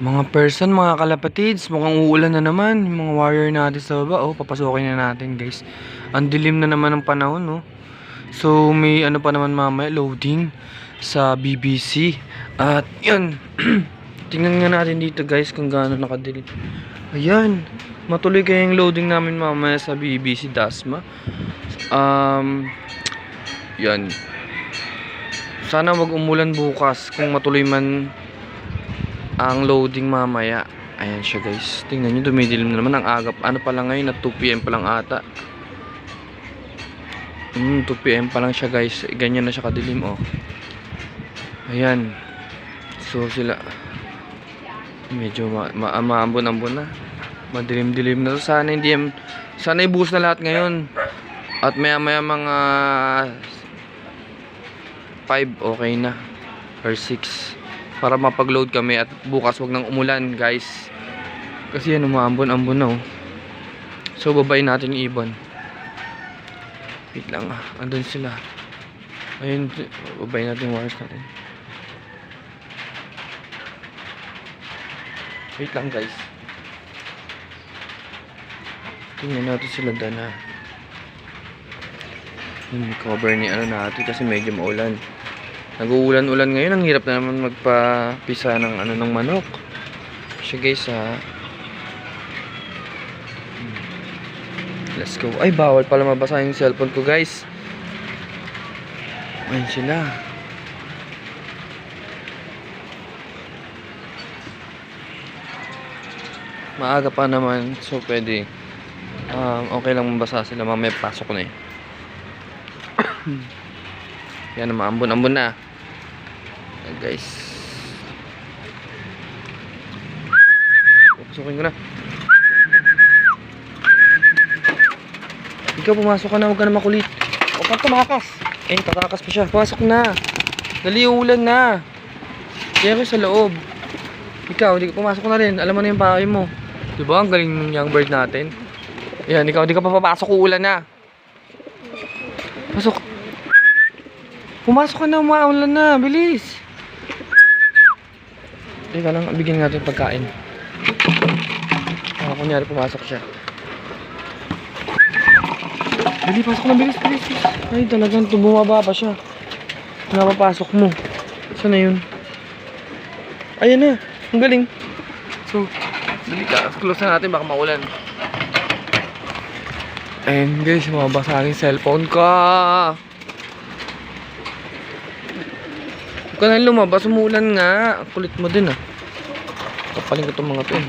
Mga person, mga kalapatids, mukhang uulan na naman. Yung mga warrior natin sa baba, oh, papasukin na natin, guys. Ang dilim na naman ng panahon, no. So, may ano pa naman mamaya, loading sa BBC. At, yun. Tingnan nga natin dito, guys, kung gaano nakadilim. Ayan. Matuloy kayong loading namin mamaya sa BBC Dasma. Yan. Sana wag umulan bukas kung matuloy man ang loading mamaya. Ayan siya, guys. Tingnan nyo, dumidilim na naman. Ang agap. Ano pa lang ngayon? At 2 PM pa lang ata. 2 PM pa lang siya, guys. Ganyan na siya kadilim, oh. Ayan. So sila medyo maambon-ambon na. Madilim-dilim na. Sana hindi sana ibuhos na lahat ngayon. At maya-maya mga 5 okay na. Or 6. Para mapag-load kami at bukas wag nang umulan, guys. Kasi yan, umaambon-ambon na, oh. So babayin natin yung ibon. Wait lang, andun sila. Ayun, babayin natin yung wires natin. Wait lang, guys. Tingnan natin sila dana. Yung cover ni ano natin kasi medyo maulan. Nag-uulan-ulan ngayon. Ang hirap na naman magpapisa ng ano ng manok. Siya, guys, ha. Let's go. Ay, bawal pala mabasa yung cellphone ko, guys. Ayun sila. Maaga pa naman. So, pwede. Okay lang mabasa sila. Mamaya pasok na eh. Yan, maambon-ambon na. Ayan, guys. Pasukin ko na. Ikaw, pumasok ka na. Huwag ka na makulit. Huwag kang tumakas. Eh, tatakas pa siya. Pumasok na. Dali, ulan na. Kaya ko sa loob. Ikaw, di ka pumasok na rin. Alam mo na yung pakay mo. Diba? Ang galing ng young bird natin. Ayan, ikaw, di ka pa papasok. Uulan na. Pasok. Pumasok ka na, umaulan na, bilis. Teka lang, bigyan natin pagkain. Kunyari pumasok siya. Dali, pasok na, bilis. Ay, talagang bumaba pa siya. Napapasok mo. Saan na yun? Ayan na, ang galing. So, dali ka, close na natin, baka maulan. Ayun, guys, mabasa aking cellphone ka. Huwag ka na lumabas, umuulan nga. Kulit mo din, ah. Kapaling ko itong mga to, eh.